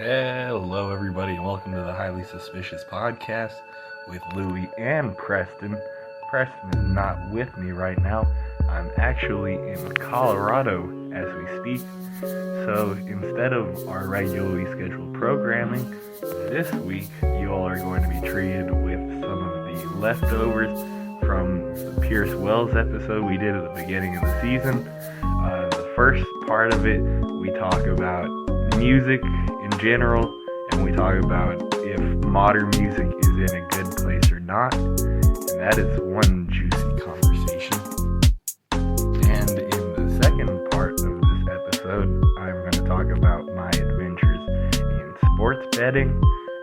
Hello, everybody, and welcome to the Highly Suspicious Podcast with Louie and Preston. Preston is not with me right now. I'm actually in Colorado as we speak. So instead of our regularly scheduled programming, this week you all are going to be treated with some of the leftovers from the Pierce Wells episode we did at the beginning of the season. The first part of it, we talk about music in general, and we talk about if modern music is in a good place or not, and that is one juicy conversation. And in the second part of this episode, I'm going to talk about my adventures in sports betting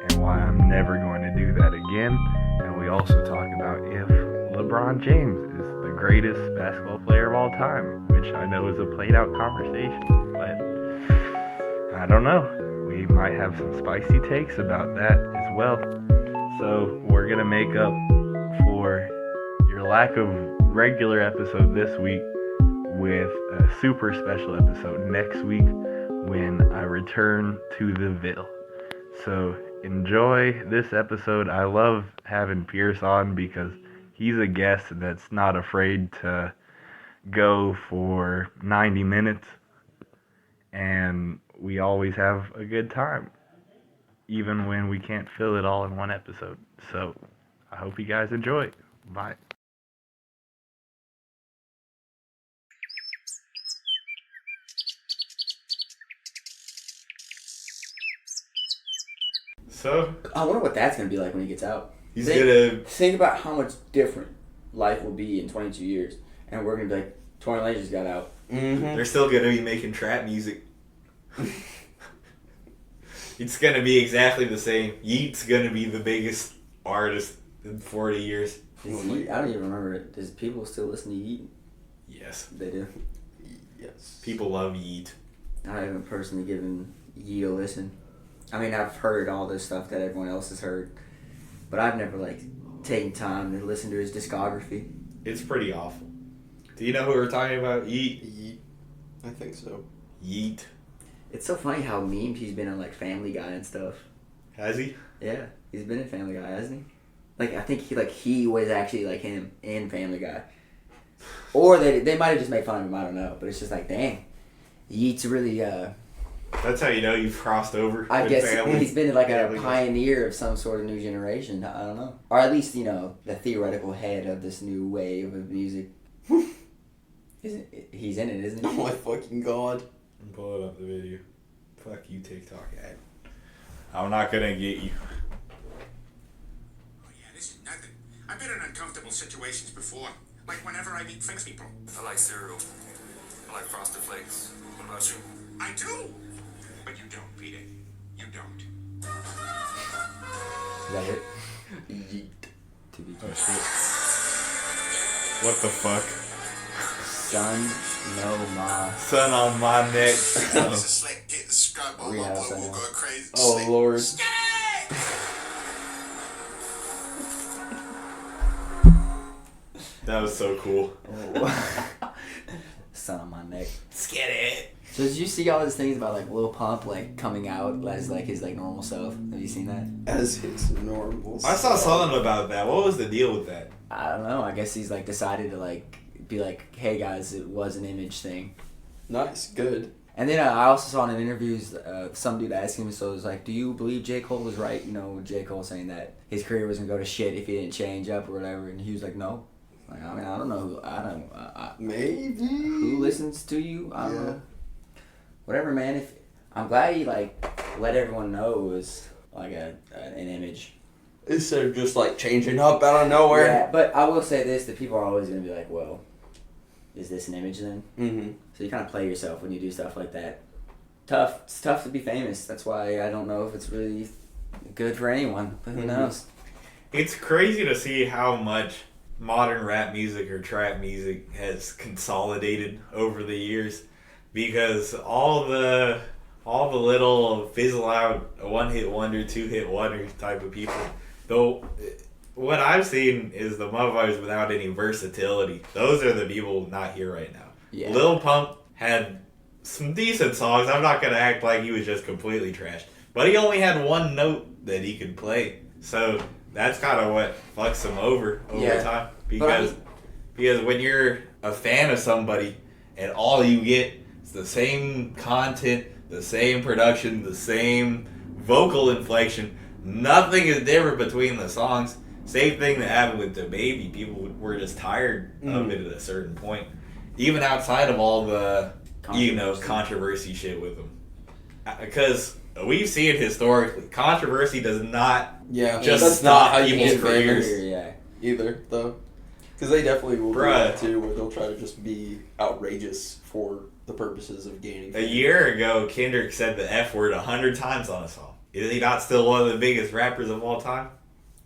and why I'm never going to do that again. And we also talk about if LeBron James is the greatest basketball player of all time, which I know is a played out conversation, but I don't know. We might have some spicy takes about that as well. So we're going to make up for your lack of regular episode this week with a super special episode next week when I return to the Ville. So enjoy this episode. I love having Pierce on because he's a guest that's not afraid to go for 90 minutes, and we always have a good time, even when we can't fill it all in one episode. So I hope you guys enjoy. Bye. So I wonder what that's going to be like when he gets out. Think about how much different life will be in 22 years. And we're going to be like, Tory Lanez just got out. Mm-hmm. They're still going to be making trap music. It's going to be exactly the same. Yeat's going to be the biggest artist in 40 years. I don't even remember it. Does people still listen to Yeat? Yes. They do? Yes. People love Yeat. I haven't personally given Yeat a listen. I mean, I've heard all this stuff that everyone else has heard, but I've never, taken time to listen to his discography. It's pretty awful. Do you know who we're talking about? Yeat? I think so. Yeat. It's so funny how memed he's been on, Family Guy and stuff. Has he? Yeah, he's been in Family Guy, hasn't he? I think he was actually, him in Family Guy. Or they might have just made fun of him, I don't know, but it's just dang. Yeat's really, That's how you know you've crossed over. I guess family. he's been a pioneer of some sort of new generation. I don't know. Or at least, the theoretical head of this new wave of music. He's in it, isn't he? Oh my fucking god. I'm pulling up the video. Fuck you, TikTok ad. I'm not gonna get you. Oh yeah, this is nothing. I've been in uncomfortable situations before. Like whenever I meet famous people. I like cereal. I like Frosted Flakes. What about you? I do! But you don't, Peter. You don't. Is that it? Yeet. To be Oh shit. What the fuck? Son, no ma. Sun on my neck. It's a slick get the scrub on We my have boy some. will go crazy. Oh Slick. lord. That was so cool. Oh. Son on my neck. Let's get it. So did you see all these things about Lil Pump coming out as his normal self? Have you seen that? As his normal. I saw something about that. What was the deal with that? I don't know. I guess he's decided to be hey guys, it was an image thing. Nice, good. And then I also saw in an interview some dude asked him, so it was do you believe J. Cole was right? J. Cole saying that his career was gonna go to shit if he didn't change up or whatever, and he was no. I don't know Maybe. who listens to you. I don't know. Whatever, man. If I'm glad he let everyone know it was an image. Instead of just changing up out of nowhere. Yeah, but I will say this: that people are always gonna be well, is this an image then? Mm-hmm. So you kind of play yourself when you do stuff like that. It's tough to be famous. That's why I don't know if it's really good for anyone. But who knows? It's crazy to see how much modern rap music or trap music has consolidated over the years, because all the little fizzle out one hit wonder, two hit wonder type of people, though. What I've seen is the motherfuckers without any versatility. Those are the people not here right now. Yeah. Lil Pump had some decent songs. I'm not going to act like he was just completely trash. but he only had one note that he could play. So that's kind of what fucks him over time. Because when you're a fan of somebody and all you get is the same content, the same production, the same vocal inflection, nothing is different between the songs. Same thing that happened with the Baby. People were just tired of it at a certain point, even outside of all the controversy shit with them. Because we've seen it historically. Controversy does not just that's stop not how you people's get famous. careers. Either though, because they definitely will do Bruh. that too, where they'll try to just be outrageous for the purposes of gaining A fame. year ago, Kendrick said the F word 100 times on a song. Is he not still one of the biggest rappers of all time?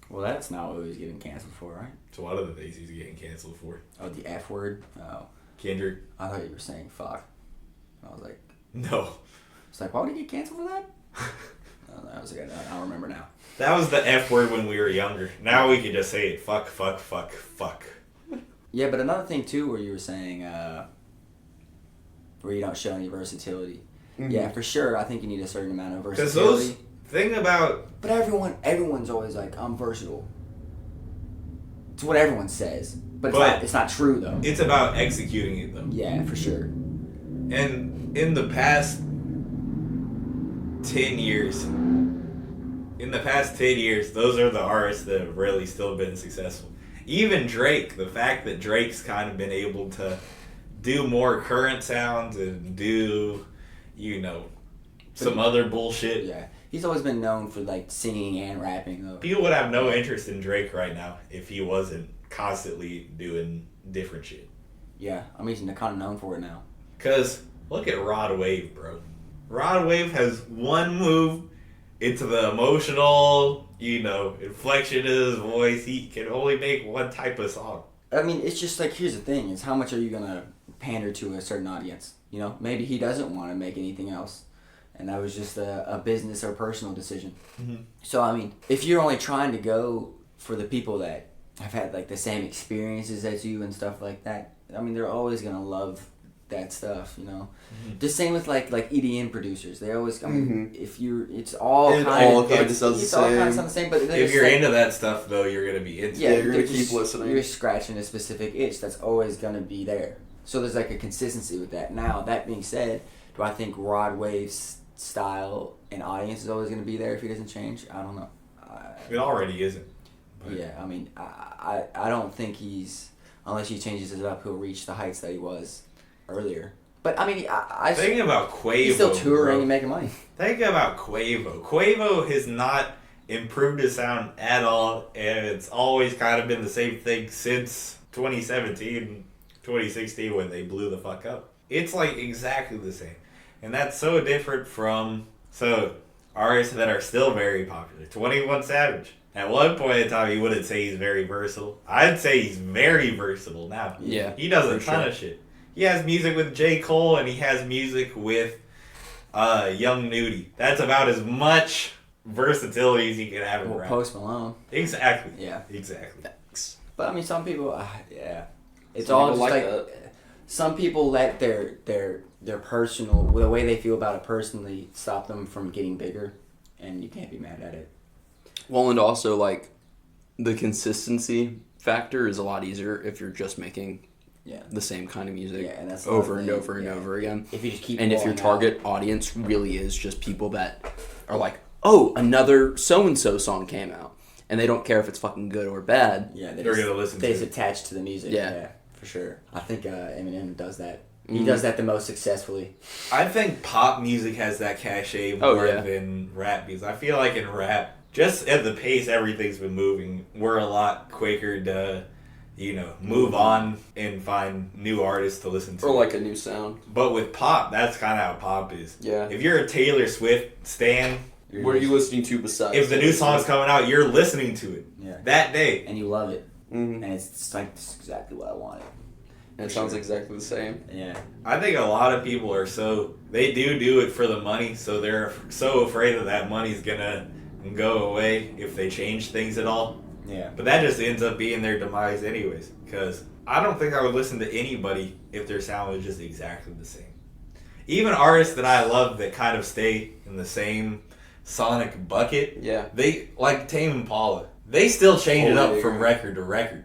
Well, that's not what he was getting canceled for, right? So what are the things he's getting canceled for? Oh, the F word? Oh. Kendrick? I thought you were saying fuck. I was like, No. it's like, why would he get canceled for that? I was like, I don't remember now. That was the F word when we were younger. Now we can just say it. Fuck, fuck, fuck, fuck. Yeah, but another thing too, where you were saying, where you don't show any versatility. Mm-hmm. Yeah, for sure. I think you need a certain amount of Because versatility. thing about... But everyone's always like, I'm versatile. It's what everyone says, but it's not true though. It's about executing it though. Yeah, for sure. And in the past 10 years, those are the artists that have really still been successful. Even Drake, the fact that Drake's kind of been able to do more current sounds and do, some other bullshit. Yeah, he's always been known for like singing and rapping though. People would have no interest in Drake right now if he wasn't constantly doing different shit. Yeah, I mean he's kind of known for it now. Cause look at Rod Wave, bro. Rod Wave has one move into the emotional, inflection of his voice. He can only make one type of song. I mean, it's just like, here's the thing, is how much are you gonna pander to a certain audience? Maybe he doesn't want to make anything else. And that was just a business or personal decision. Mm-hmm. So, I mean, if you're only trying to go for the people that have had, like, the same experiences as you and stuff like that, I mean, they're always going to love that stuff, Mm-hmm. The same with, like EDM producers. They always, I mean, Mm-hmm. if you're, it's all It kind all of, kind of sounds the it's all kind of same. sounds the same, but If you're into that stuff, though, you're going to be into yeah, it. you're gonna they're keep listening. You're scratching a specific itch that's always going to be there. So there's like a consistency with that. Now, that being said, do I think Rod Wave's style and audience is always going to be there if he doesn't change? I don't know. It already isn't. But Yeah, I mean, I don't think unless he changes it up, he'll reach the heights that he was earlier. But I mean, Think about Quavo. he's still touring bro. and making money. Think about Quavo. Quavo has not improved his sound at all, and it's always kind of been the same thing since 2017, 2016 when they blew the fuck up. It's like exactly the same. And that's so different from artists that are still very popular. 21 Savage. At one point in time, you wouldn't say he's very versatile. I'd say he's very versatile now. Yeah, He does a for ton sure. of shit. He has music with J. Cole, and he has music with Young Nudie. That's about as much versatility as you can have in Well, rap. Post Malone. Exactly. Yeah. Exactly. But I mean, some people, yeah, it's Some all people just like like some people let their personal, the way they feel about it personally, stop them from getting bigger, and you can't be mad at it. Well, and also like the consistency factor is a lot easier if you're just making Yeah. the same kind of music Yeah, and that's over the and thing, over and yeah. over again. If you just keep And if your rolling out- target audience really is just people that are like, oh, another so-and-so song came out, and they don't care if it's fucking good or bad. yeah, They're gonna listen They to just it. attach to the music. Yeah. Yeah, for sure. I think Eminem does that. He does that the most successfully. I think pop music has that cachet Oh, more yeah. than rap music. I feel like in rap, just at the pace everything's been moving, we're a lot quicker to, move on and find new artists to listen to. Or like a new sound. But with pop, that's kind of how pop is. Yeah. If you're a Taylor Swift stan, What are you listening to besides? if the new song's coming out, you're listening to it Yeah. that day. And you love it, Mm-hmm. and it's just like, this is exactly what I wanted. And it sounds exactly the same. Yeah. I think a lot of people are they do it for the money, so they're so afraid that money's gonna go away if they change things at all. Yeah. But that just ends up being their demise anyways, because I don't think I would listen to anybody if their sound was just exactly the same. Even artists that I love that kind of stay in the same Sonic Bucket. Yeah. They like Tame Impala. They still change it Totally up from agree. record to record,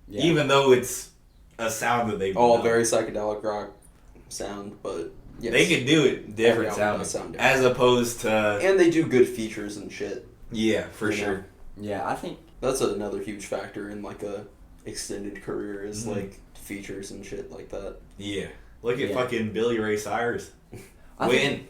Yeah. even though it's a sound that they've All done. very psychedelic rock sound, but yes. They could do it different Every album does sounding, sound different. as opposed to And they do good features and shit. yeah, for You know? sure. Yeah, I think That's another huge factor in like a extended career is Mhm. like features and shit like that. Yeah, look at Yeah. fucking Billy Ray Cyrus. I Win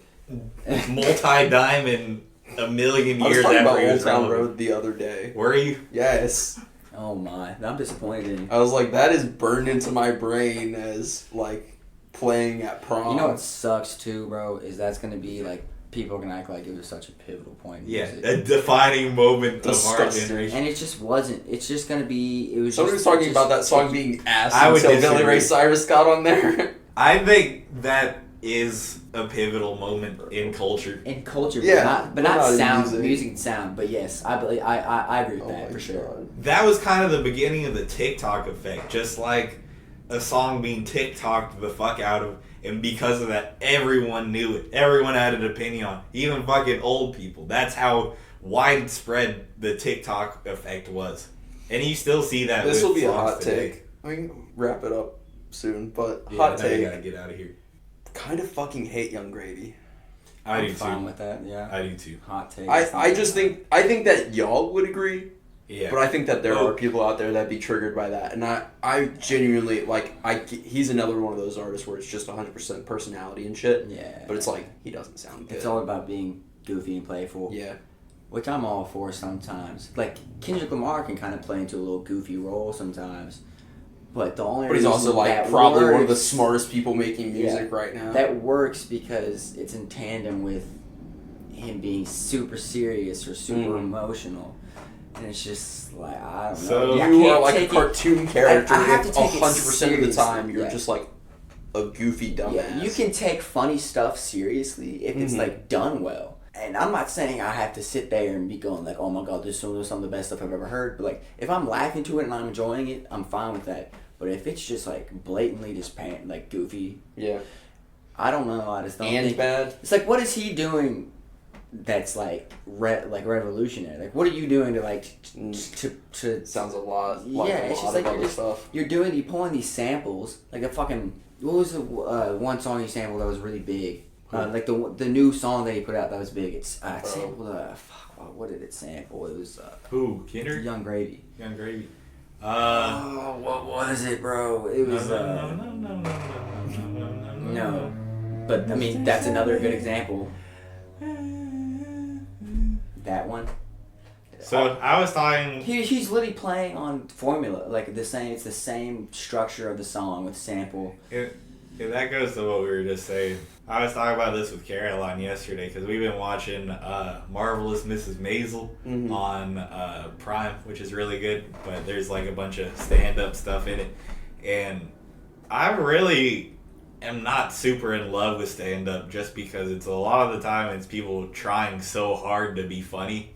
multi-diamond a million I was years talking after about he Old was Town relevant. Road the other day. Were you? Yes. Oh my, I'm disappointed in you. I was like, that is burned into my brain as like playing at prom. You know what sucks too, bro? Is that's gonna be like people are gonna act like it was such a pivotal point. in Yeah, music. a defining moment of our Disgusting. generation. And it just wasn't. It's just gonna be. It was. Somebody was just, talking about that song being ass I would until Billy disagree. Ray Cyrus got on there. I think that is a pivotal moment in culture. in culture, Yeah, but not not in sound, music. music and sound. But yes, I believe I agree with Oh that my for sure. God. That was kind of the beginning of the TikTok effect. Just like a song being TikToked the fuck out of, and because of that, everyone knew it. Everyone had an opinion on it. Even fucking old people. That's how widespread the TikTok effect was. And you still see that This with will be a songs hot today. take. I can wrap it up soon, but Yeah, hot now you take. gotta get out of here. Kind of fucking hate Young Gravy. I I'm do fine too. with that. Yeah. I do too. Hot take. I just think that y'all would agree, Yeah. but I think that there Oh. are people out there that be triggered by that, and I genuinely like he's another one of those artists where it's just 100% personality and shit, Yeah. but it's like he doesn't sound good. It's all about being goofy and playful. Yeah. Which I'm all for sometimes. Like Kendrick Lamar can kind of play into a little goofy role sometimes. But the only But he's reason also like that probably one of the works- smartest people making music Yeah. right now. That works because it's in tandem with him being super serious or super Mhm. emotional. And it's just like, I don't So know. I you can't are like a take it- cartoon character. I have to if take it 100% of the time seriously, you're yeah. just like a goofy dumbass. Yeah, you can take funny stuff seriously if it's Mhm. like done well. And I'm not saying I have to sit there and be going like, oh my god, this is some of the best stuff I've ever heard. But like, if I'm laughing to it and I'm enjoying it, I'm fine with that. But if it's just like blatantly just like goofy, Yeah. I don't know. I just don't And think bad. it's like, what is he doing that's like revolutionary? Like, what are you doing to like to It sounds a lot like Yeah, a it's lot just of like other you're just- stuff. you're pulling these samples like a fucking what was the one song he sampled that was really big? Like the new song that he put out that was big. It sampled what did it sample? It was Who? Kendrick? Young Gravy. Young Gravy. Oh, what was it, bro? It was no, but I mean that's another good example. That one. So I was talking. He's literally playing on formula, like the same. It's the same structure of the song with sample. And that goes to what we were just saying. I was talking about this with Caroline yesterday because we've been watching Marvelous Mrs. Maisel Mhm. on Prime, which is really good. But there's like a bunch of stand-up stuff in it, and I really am not super in love with stand-up just because it's a lot of the time it's people trying so hard to be funny,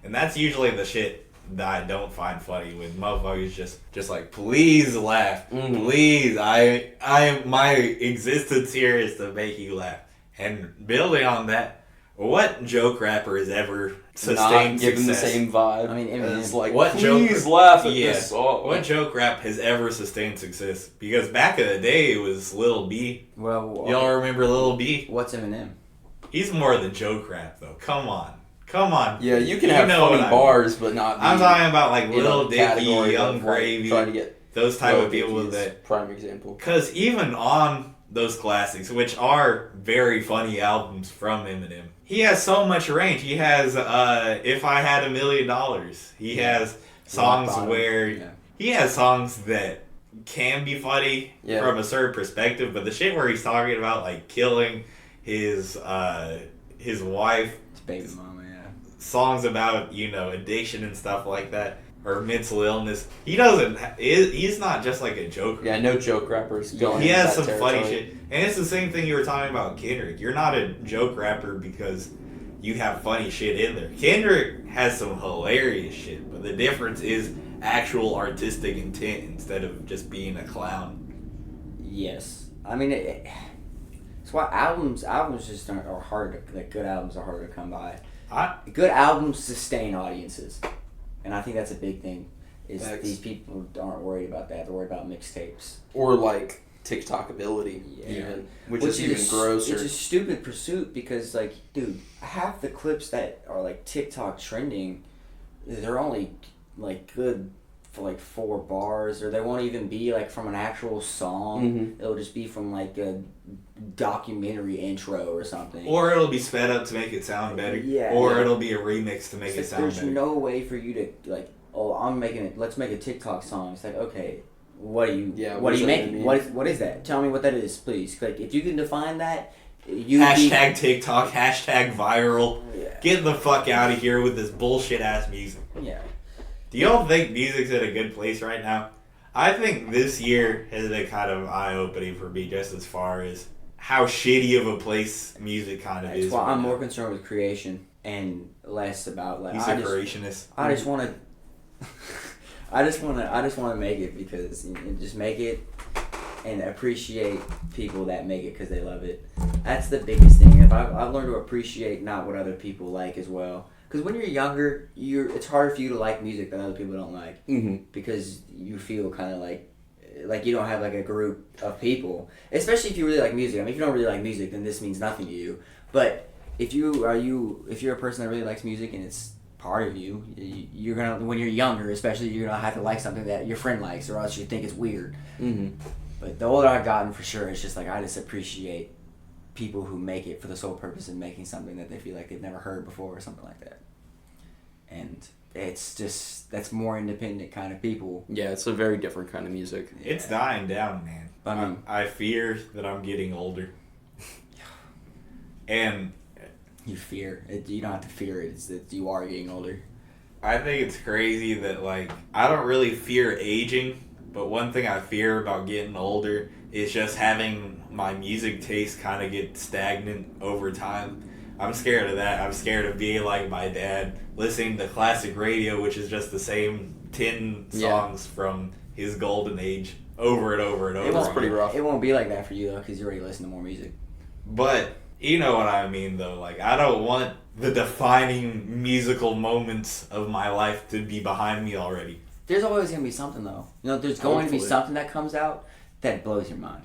and that's usually the shit that I don't find funny when motherfuckers just like, please laugh, Mhm. please. My existence here is to make you laugh. And building on that, what joke rapper has ever Not sustained given the success? same vibe. I mean, it's Eminem. like, What please joke- laugh at Yeah. this song. What joke rap has ever sustained success? Because back in the day, it was Lil B. Well, Y'all remember Lil B? what's Eminem? He's more than joke rap, though. Come on. Yeah, you can have know funny what I mean. bars, but not. I'm be talking about like in Lil a Dicky, category Young of, like, Gravy, trying to get those type Lil of people Dicky's that. prime example. Because even on those classics, which are very funny albums from Eminem, he has so much range. He has If I Had $1 Million. He has songs Bottom. where Yeah. he has songs that can be funny Yeah. from a certain perspective, but the shit where he's talking about like killing his wife, It's Baby Mama, yeah. songs about addiction and stuff like that, or mental illness. He doesn't. He's not just like a joker. Yeah, no joke rappers going. He into has that some funny territory. shit, and it's the same thing you were talking about Kendrick. You're not a joke rapper because you have funny shit in there. Kendrick has some hilarious shit, but the difference is actual artistic intent instead of just being a clown. Yes, I mean it's why albums just are hard to, like, good albums are hard to come by Good albums sustain audiences, and I think that's a big thing. Is Thanks. these people aren't worried about that; they're worried about mixtapes. Or like TikTok ability, even, which is even grosser. It's a stupid pursuit because, like, dude, half the clips that are like TikTok trending, they're only like good for like 4 bars, or they won't even be like from an actual song. It'll just be from like a documentary intro or something. Or it'll be sped up to make it sound better. Yeah. Or it'll be a remix to make It's it like, sound there's better. no way for you to like, oh, I'm making it. Let's make a TikTok song. It's like, okay, what do you? Yeah, What are does you that making? mean? What is that? Tell me what that is, please. Like, if you can define that, you Hashtag TikTok, hashtag viral. Yeah. Get the fuck out of here with this bullshit ass music. Yeah. Do y'all think music's in a good place right now? I think this year has been kind of eye-opening for me just as far as how shitty of a place music kind of That's is. why right I'm now. more concerned with creation and less about like. He's a creationist. I just want to. I just want to make it because just make it and appreciate people that make it because they love it. That's the biggest thing. If I've learned to appreciate not what other people like as well. Because when you're younger, it's harder for you to like music that other people don't like because you feel kind of like you don't have like a group of people. Especially if you really like music. I mean, if you don't really like music, then this means nothing to you. But if you're a person that really likes music and it's part of you, you're gonna, when you're younger especially, you're gonna have to like something that your friend likes or else you think it's weird. But the older I've gotten, for sure, it's just like I just appreciate people who make it for the sole purpose of making something that they feel like they've never heard before or something like that. And it's just, that's more independent kind of people. Yeah, it's a very different kind of music. It's dying down, man. I mean, I fear that I'm getting older. And you fear it. You don't have to fear it. It's that you are getting older. I think it's crazy that, like, I don't really fear aging, but one thing I fear about getting older is just having my music taste kind of get stagnant over time. I'm scared of that. I'm scared of being like my dad, listening to classic radio, which is just the same 10 songs from his golden age over and over and over. That's pretty rough. It won't be like that for you though, because you already listen to more music. But you know what I mean, though. Like, I don't want the defining musical moments of my life to be behind me already. There's always going to be something, though. You know, there's going to be Hopefully. something that comes out that blows your mind.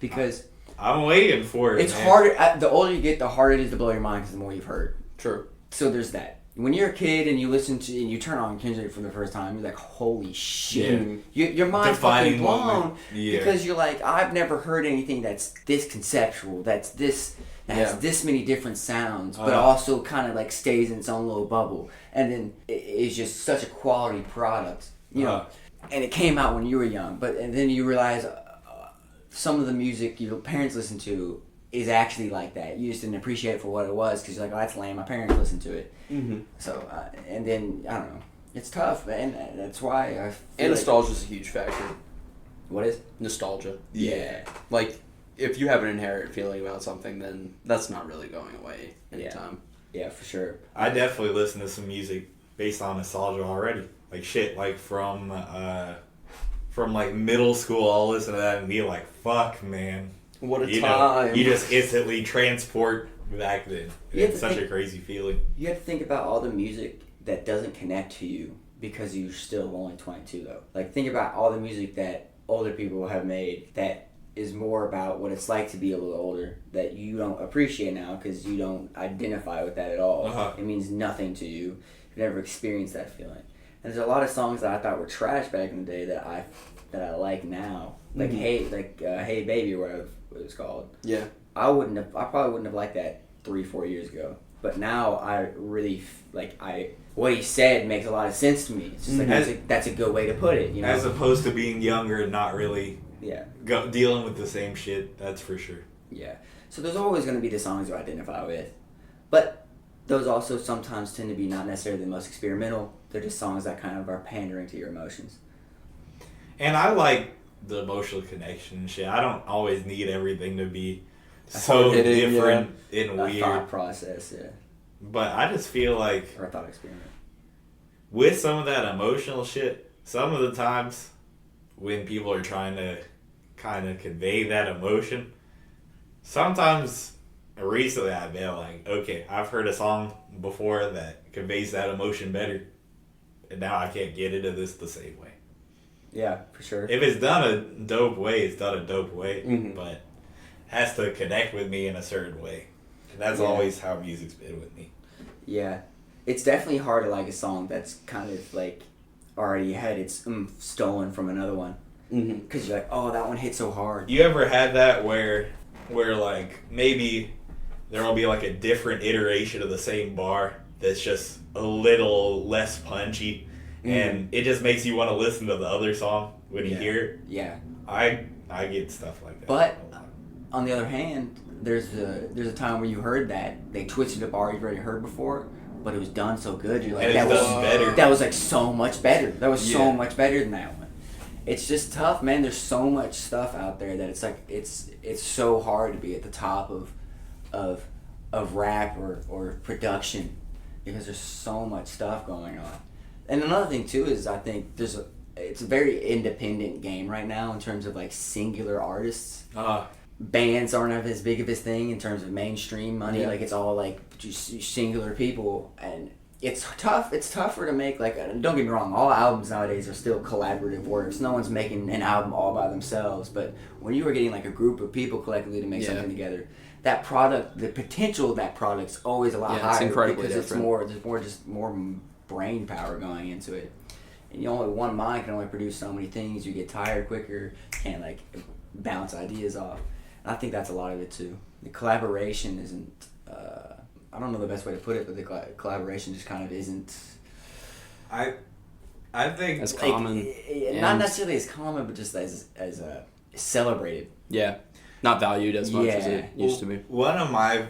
Because I'm waiting for it. it's man. harder, the older you get, the harder it is to blow your mind because the more you've heard. True. So there's that. When you're a kid and you listen to, and you turn on Kendrick for the first time, you're like, holy shit. Your mind's Defining fucking blown. moment. Yeah. Because you're like, I've never heard anything that's this conceptual, that has this many different sounds, but also kind of like stays in its own little bubble. And then it's just such a quality product, you know. And it came out when you were young, and then you realize some of the music your parents listen to is actually like that. You just didn't appreciate it for what it was because you're like, oh, that's lame. My parents listened to it. So, and then, I don't know. It's tough, and that's why I feel And nostalgia is a huge factor. What is? Nostalgia. Yeah. Like, if you have an inherent feeling about something, then that's not really going away anytime. Yeah, for sure. I definitely listen to some music based on nostalgia already. Like, shit, like, from like, middle school, I'll listen to that and be like, fuck, man. What a You time. know, you just instantly transport back then. You have It's to such think- a crazy feeling. You have to think about all the music that doesn't connect to you because you're still only 22, though. Like, think about all the music that older people have made that is more about what it's like to be a little older that you don't appreciate now because you don't identify with that at all. It means nothing to you. You've never experienced that feeling. And there's a lot of songs that I thought were trash back in the day that I like now. Like Hey Baby or whatever it was called. Yeah. I probably wouldn't have liked that 3-4 years ago. But now I really what he said makes a lot of sense to me. It's just like that's a good way to put it, you know. As opposed to being younger and not really Yeah. dealing with the same shit, that's for sure. Yeah. So there's always going to be the songs you identify with. But those also sometimes tend to be not necessarily the most experimental. They're just songs that kind of are pandering to your emotions. And I like the emotional connection and shit. I don't always need everything to be so hard-hitting, different and A weird. thought process, yeah. But I just feel like Or a thought experiment. with some of that emotional shit, some of the times when people are trying to kind of convey that emotion, sometimes recently I've been like, okay, I've heard a song before that conveys that emotion better, and now I can't get into this the same way. Yeah, for sure. If it's done a dope way, it's done a dope way, Mhm. but it has to connect with me in a certain way. And that's always how music's been with me. Yeah. It's definitely hard to like a song that's kind of like already had its stolen from another one. Mm-hmm. Because you're like, oh, that one hit so hard. You ever had that where like maybe there will be like a different iteration of the same bar that's just a little less punchy, and it just makes you want to listen to the other song when you hear it? Yeah. I get stuff like that. But on the other hand, there's a time where you heard that they twisted a bar you've already heard before, but it was done so good. You're like, And that it's was done better. That was like so much better. That was so Yeah. much better than that one. It's just tough, man. There's so much stuff out there that it's like it's so hard to be at the top of rap or production because there's so much stuff going on. And another thing too is I think it's a very independent game right now in terms of like singular artists. Bands aren't as big of a thing in terms of mainstream money. Yeah. Like it's all like just singular people, and it's tough. It's tougher to make like. Don't get me wrong. All albums nowadays are still collaborative works. No one's making an album all by themselves. But when you are getting like a group of people collectively to make something together, that product, the potential of that product's always a lot higher. It's incredibly because different. there's more brain power going into it. And you only one mind can only produce so many things. You get tired quicker. Can't like bounce ideas off. And I think that's a lot of it too. The collaboration isn't. I don't know the best way to put it, but the collaboration just kind of isn't. I think As Like, common. not and- necessarily as common, but just as celebrated. Yeah. Not valued as much as it used to be. one of my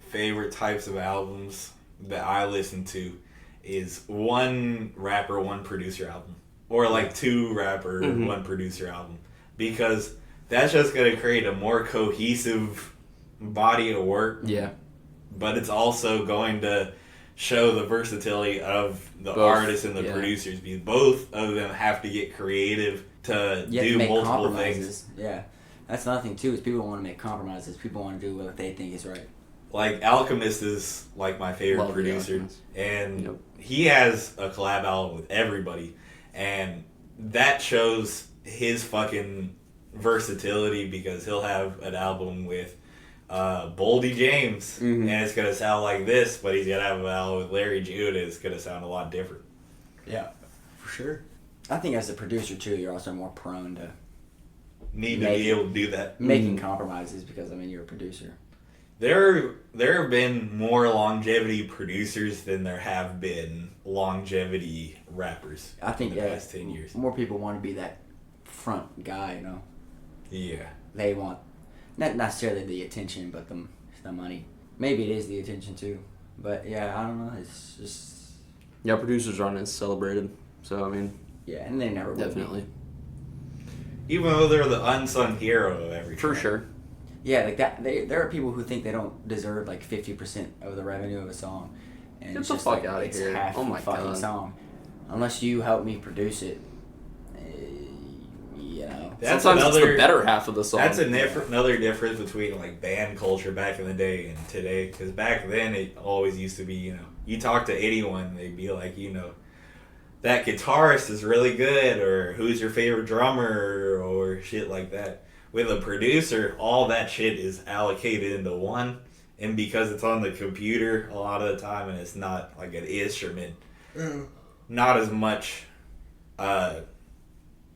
favorite types of albums that I listen to is one rapper, one producer album. Or like two rapper, one producer album. Because that's just going to create a more cohesive body of work. Yeah. But it's also going to show the versatility of the Both, artists and the yeah. producers. Because both of them have to get creative to You have do to make multiple compromises. things. Yeah, that's another thing too. Is people want to make compromises. People want to do what they think is right. Like Alchemist is like my favorite Love the producer, Alchemist. and Yep. he has a collab album with everybody, and that shows his fucking versatility because he'll have an album with Boldy James, and it's gonna sound like this, but he's gonna have an album with Larry June, and it's gonna sound a lot different. Yeah, for sure. I think as a producer too, you're also more prone to Need to be able to do that. making compromises because I mean you're a producer. There have been more longevity producers than there have been longevity rappers. I think in the past 10 years. more people want to be that front guy. You know, Yeah. they want not necessarily the attention, but the money. Maybe it is the attention too. But yeah, I don't know. It's just Yeah, producers aren't as celebrated. So, I mean, yeah, and they never will be. definitely. Even though they're the unsung hero of every For track. sure. Yeah, like that. There are people who think they don't deserve like 50% of the revenue of a song, and Get it's the just fuck like, outta it's here. half Oh the my fucking God. song, unless you help me produce it. You know, That's Sometimes it's another the better half of the song. That's another difference between like band culture back in the day and today. Because back then it always used to be, you talk to anyone, they'd be like, that guitarist is really good, or who's your favorite drummer, or shit like that. With a producer, all that shit is allocated into one, and because it's on the computer a lot of the time, and it's not like an instrument, not as much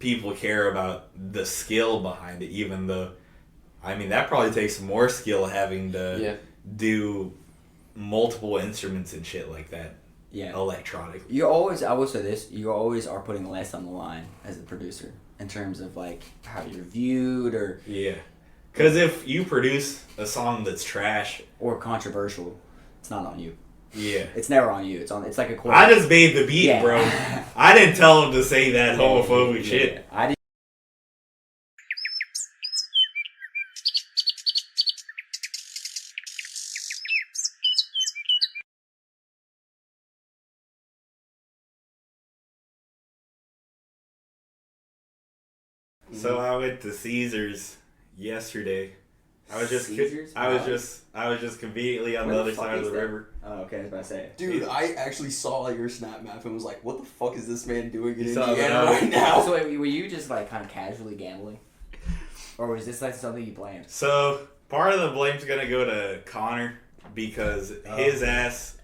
people care about the skill behind it, even though, I mean, that probably takes more skill having to do multiple instruments and shit like that. yeah. Electronically. You always, I will say this, you always are putting less on the line as a producer in terms of like how you're viewed or Yeah. Because if you produce a song that's trash, controversial. It's not on you. yeah. It's never on you. It's like a chord. I just made the beat, Yeah. bro. I didn't tell him to say that homophobic shit. I did. So I went to Caesars yesterday, I was just Caesars? I was just conveniently on Where the the other fuck side of is the that? river. Oh, okay, I was about to say. Dude, I actually saw your snap map and was like, what the fuck is this man doing in You saw Indiana that? right now? So wait, were you just like kind of casually gambling, or was this like something you planned? So part of the blame's gonna go to Connor because his ass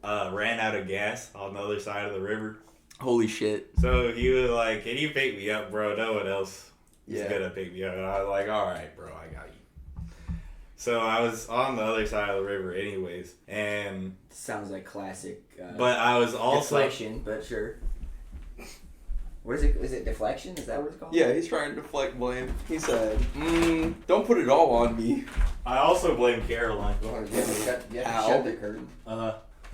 ran out of gas on the other side of the river. Holy shit. So he was like, "Can you pick me up, bro? No one else is Yeah. gonna pick me up." And I was like, "All right, bro, I got you." So I was on the other side of the river, anyways, and Sounds like classic. but I was also deflection, but sure. What is it? Is it deflection? Is that what it's called? Yeah, he's trying to deflect blame. He said, don't put it all on me. I also blame Caroline. Oh, you have Ow. to shut the curtain.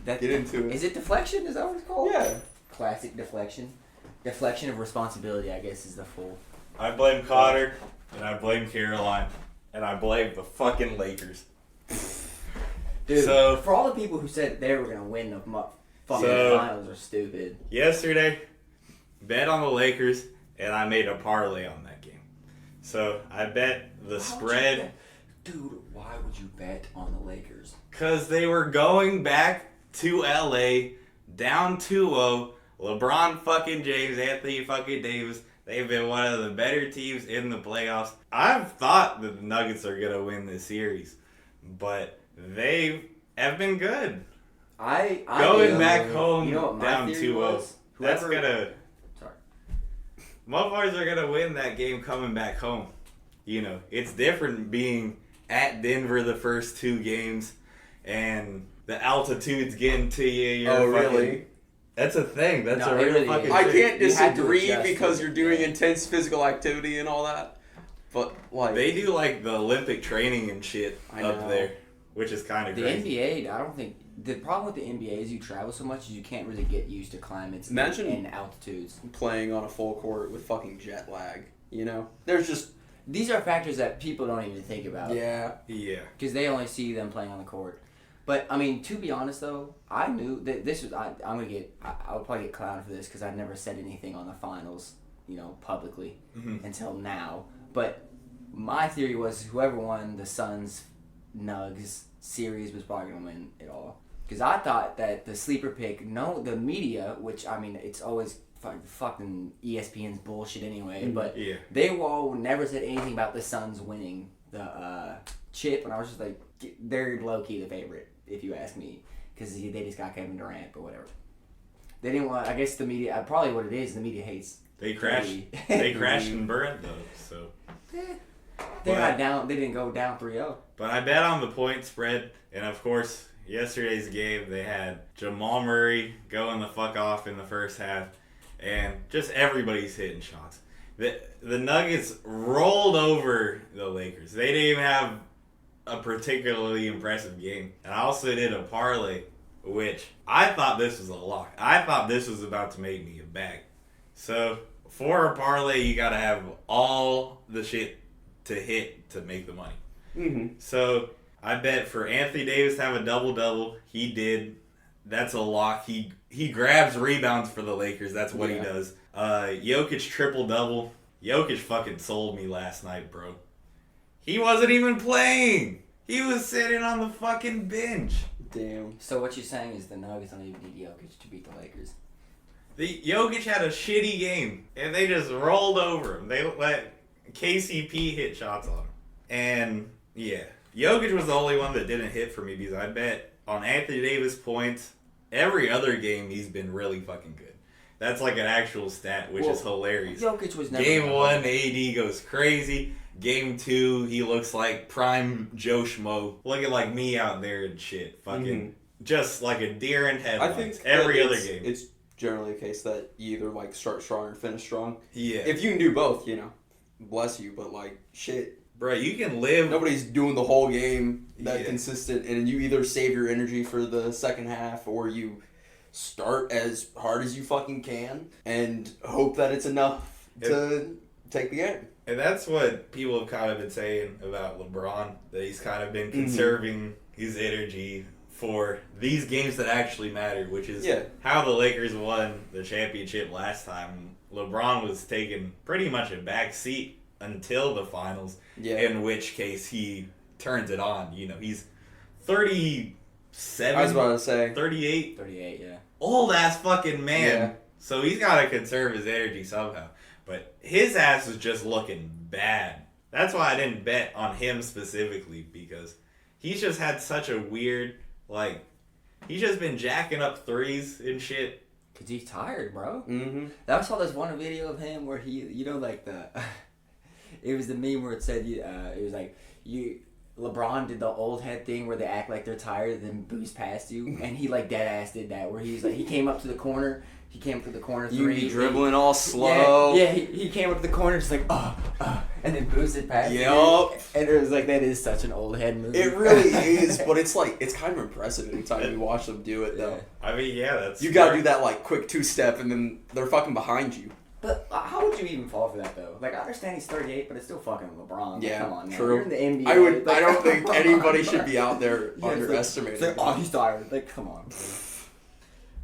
Get into it. Is it deflection? Is that what it's called? Yeah. Classic deflection. Deflection of responsibility, I guess, is the full. I blame Connor, and I blame Caroline, and I blame the fucking Lakers. Dude, So- for all the people who said they were gonna win the fucking So- finals are stupid. Yesterday, bet on the Lakers, and I made a parlay on that game. So I bet the spread Dude, why would you bet on the Lakers? because they were going back to LA, down 2-0. LeBron fucking James, Anthony fucking Davis. They've been one of the better teams in the playoffs. I've thought that the Nuggets are gonna win this series, but they have been good. I Going back home you know what my down theory 2-0. was? That's Whoever- gonna. Sorry. Motherfuckers are gonna win that game coming back home. You know, it's different being at Denver the first two games, and the altitude's getting to you. You're Oh, fucking- really? That's a thing. That's No, a it real really fucking is. thing. I can't You had to disagree adjust because it. you're doing Yeah. intense physical activity and all that. But, like, They do like the Olympic training and shit I up know. there, which is kind of The crazy. NBA, I don't think the problem with the NBA is you travel so much you can't really get used to climates Imagine- and altitudes. playing on a full court with fucking jet lag, you know? There's just, These are factors that people don't even think about. yeah. Yeah. Because they only see them playing on the court. But I mean, to be honest though, I knew that this was. I'm gonna get. I would probably get clowned for this because I never said anything on the finals, publicly until now. But my theory was whoever won the Suns Nugs series was probably gonna win it all. Because I thought that the sleeper pick, the media, which I mean, it's always fucking ESPN's bullshit anyway. But Yeah. they all never said anything about the Suns winning the chip, and I was just like, they're low key the favorite, if you ask me, because they just got Kevin Durant, but whatever. They didn't want. I guess the media. Probably what it is. The media hates. They crashed. Brady. They crashed and burned though. So. They But- got down. They didn't go down 3-0. But I bet on the point spread, and of course, yesterday's game they had Jamal Murray going the fuck off in the first half, and just everybody's hitting shots. The Nuggets rolled over the Lakers. They didn't even have a particularly impressive game. And I also did a parlay, which I thought this was a lock. I thought this was about to make me a bag. So for a parlay, you gotta have all the shit to hit to make the money. Mm-hmm. So I bet for Anthony Davis to have a double-double. He did. That's a lock. He grabs rebounds for the Lakers. That's what he Yeah. does. Jokic triple-double. Jokic fucking sold me last night, bro. He wasn't even playing. He was sitting on the fucking bench. Damn. So what you're saying is the Nuggets don't even need Jokic to beat the Lakers. The Jokic had a shitty game, and they just rolled over him. They let KCP hit shots on him. And, yeah. Jokic was the only one that didn't hit for me because I bet on Anthony Davis points, every other game he's been really fucking good. That's like an actual stat, which is hilarious. Jokic was never Game gonna 1, win. AD goes crazy. Game 2, he looks like prime Joe Schmo. Looking like me out there and shit. Fucking just like a deer in I headlights. think Every that other it's- game. It's generally a case that you either, like, start strong or finish strong. Yeah. If you can do both, bless you, but, like, shit. Bro, you can live. Nobody's doing the whole game that Yeah. consistent, and you either save your energy for the second half or you start as hard as you fucking can and hope that it's enough to take the game. And that's what people have kind of been saying about LeBron, that he's kind of been conserving his energy for these games that actually matter, which is how the Lakers won the championship last time. LeBron was taking pretty much a back seat until the finals, in which case he turns it on. You know, he's 37. I was about to say. 38. 38, yeah. Old ass fucking man. Yeah. So he's got to conserve his energy somehow. But his ass is just looking bad. That's why I didn't bet on him specifically, because he's just had such a weird, like, he's just been jacking up threes and shit. Because he's tired, bro. Mm-hmm. I saw this one video of him where he, you know, like it was the meme where it said, it was like, LeBron did the old head thing where they act like they're tired and then boost past you. And he, like, dead ass did that, where he's like, he came up to the corner. He came up to the corner You three. be dribbling all slow. Yeah, he came up to the corner just like, and then boosted past. Yup. And it was like, that is such an old head move. It really is, but it's like, it's kind of impressive anytime you watch them do it, though. Yeah. I mean, yeah, that's... You gotta do that, like, quick two-step, and then they're fucking behind you. But how would you even fall for that, though? Like, I understand he's 38, but it's still fucking LeBron. Like, Yeah, come on, man. true. You're in the NBA. I don't think anybody should be out there Yeah, underestimating. It's like, oh, he's tired. Like, come on.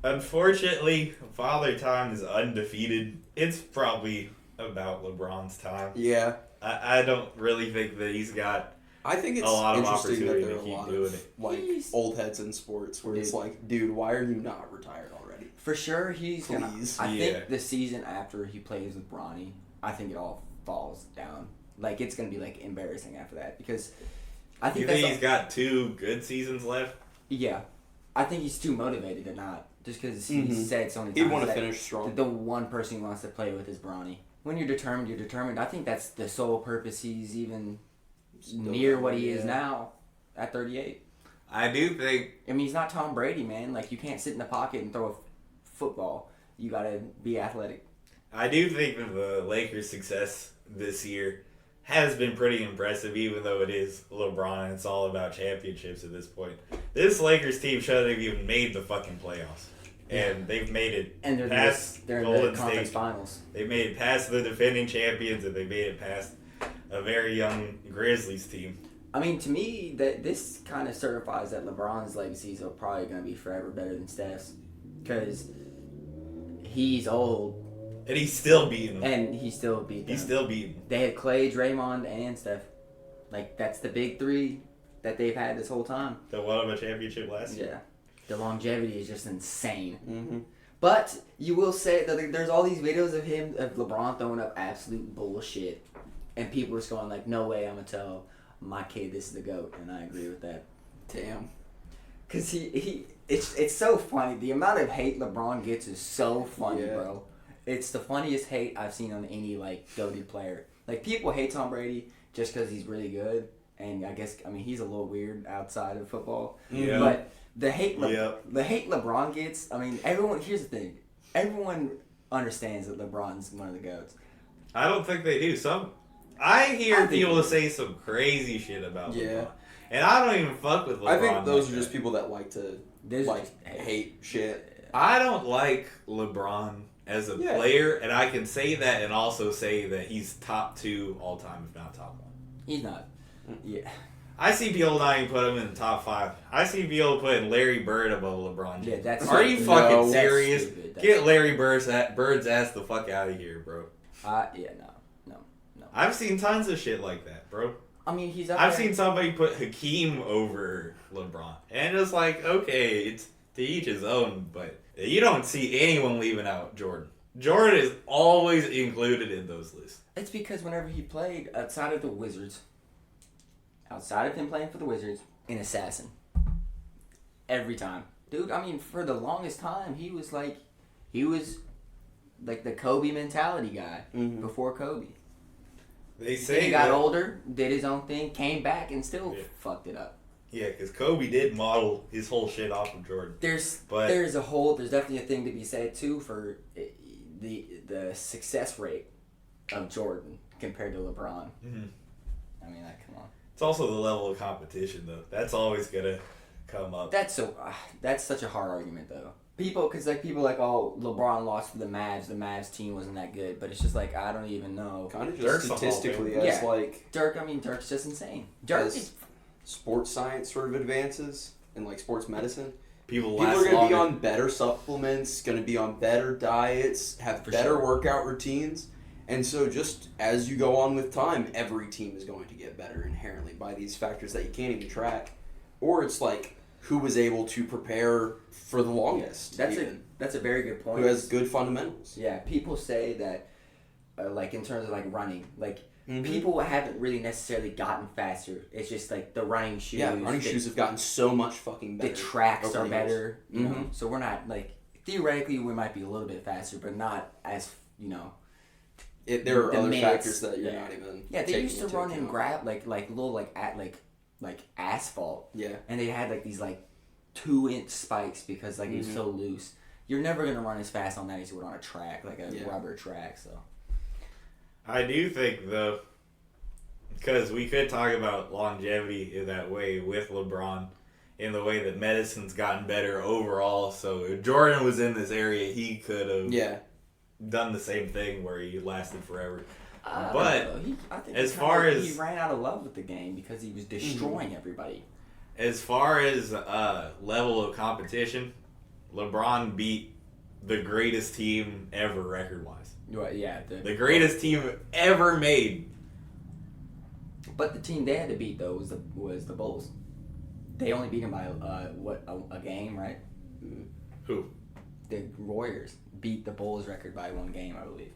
Unfortunately, Father Time is undefeated. It's probably about LeBron's time. Yeah. I don't really think that he's got... I think it's A lot of interesting that opportunity there to are a keep lot doing of it. like He's- old heads in sports where it's Dude. like, dude, why are you not retired already? For sure, he's gonna... Please. I Yeah. think the season after he plays with Bronny, I think it all falls down. Like, it's gonna be, like, embarrassing after that. Because I think You that's... think he's got 2 good seasons left? Yeah. I think he's too motivated to not. Just because he Mhm. said so many He'd times want to that finish strong. the one person he wants to play with is Bronny. When you're determined, you're determined. I think that's the sole purpose he's even Still near got what one, he is yeah. now at 38. I do think... I mean, he's not Tom Brady, man. Like, you can't sit in the pocket and throw a football. You gotta be athletic. I do think that the Lakers' success this year has been pretty impressive, even though it is LeBron and it's all about championships at this point. This Lakers team shouldn't have even made the fucking playoffs. And they've made it And they're past in Golden the conference State. finals. They made it past the defending champions, and they made it past a very young Grizzlies team. I mean, to me, that this kind of certifies that LeBron's legacies are probably going to be forever better than Steph's. Because he's old, And he's still beating them. and he still beat them. He's still beating them. They had Clay, Draymond, and Steph. Like, that's the big three that they've had this whole time. They won him a championship last year. Yeah. The longevity is just insane. Mm-hmm. But you will say that there's all these videos of him, of LeBron throwing up absolute bullshit. And people are just going like, no way I'm going to tell my kid this is the GOAT. And I agree with that. Damn. Because it's so funny. The amount of hate LeBron gets is so funny, Yeah. bro. It's the funniest hate I've seen on any, like, goated player. Like, people hate Tom Brady just because he's really good. And I guess, I mean, he's a little weird outside of football. Yeah. But the hate, Yep. the hate LeBron gets, I mean, everyone, here's the thing. Everyone understands that LeBron's one of the GOATs. I don't think they do. I hear I think people they say some crazy shit about Yeah. LeBron. And I don't even fuck with LeBron. I think those like are just that. people that like to There's like just hate shit. I don't like LeBron as a Yeah. player, and I can say that and also say that he's top 2 all time, if not top 1. He's not. Yeah. I see people not even put him in the top 5. I see people putting Larry Bird above LeBron. Yeah, that's Are you stupid. fucking No. That's serious? stupid. That's Get Larry Bird's ass the fuck out of here, bro. Yeah, no. I've seen tons of shit like that, bro. I mean, he's up I've there. seen somebody put Hakeem over LeBron. And it's like, okay, it's to each his own, but you don't see anyone leaving out Jordan. Jordan is always included in those lists. It's because whenever he played outside of the Wizards, outside of him playing for the Wizards, an assassin. Every time. Dude, I mean, for the longest time, he was like the Kobe mentality guy Mhm. before Kobe. They Then say he got that- older, did his own thing, came back, and still Yeah. fucked it up. Yeah, because Kobe did model his whole shit off of Jordan. There's But- there's definitely a thing to be said too for the success rate of Jordan compared to LeBron. Mhm. I mean, like, come on. It's also the level of competition, though. That's always gonna come up. That's such a hard argument though. People like, oh, LeBron lost to the Mavs. The Mavs team wasn't that good, but it's just like, I don't even know. Kind of just Dirk's a Hall of statistically Famer. as Yeah. like Dirk's just insane. Dirk As- is sports science sort of advances and like sports medicine. People People last are going to be longer. on better supplements, going to be on better diets, have For better sure. workout routines, And so just as you go on with time, every team is going to get better inherently by these factors that you can't even track. Or it's like who was able to prepare for the longest. That's a very good point. Who has good fundamentals. Yeah, people say that, like in terms of like running, like Mm-hmm. people haven't really necessarily gotten faster. It's just like the running shoes. Yeah, running shoes have gotten so much fucking better. The tracks over are the years. better. You know? Mhm. So we're not like theoretically we might be a little bit faster, but not as There are the other mitts, factors that you're yeah. not even. Yeah, they taking used to into run and account. grab like little like asphalt. Yeah. And they had like these like 2-inch spikes because like it was Mhm. so loose. You're never gonna run as fast on that as you would on a track, like a Yeah. rubber track. So I do think, though, because we could talk about longevity in that way with LeBron, in the way that medicine's gotten better overall. So if Jordan was in this area, he could have done the same thing where he lasted forever. But I think as far as- he ran out of love with the game because he was destroying everybody. As far as level of competition, LeBron beat the greatest team ever record-wise. Yeah, The greatest team ever made. But the team they had to beat though was the Bulls. They only beat him by a game, right? Who? The Warriors beat the Bulls record by 1 game, I believe.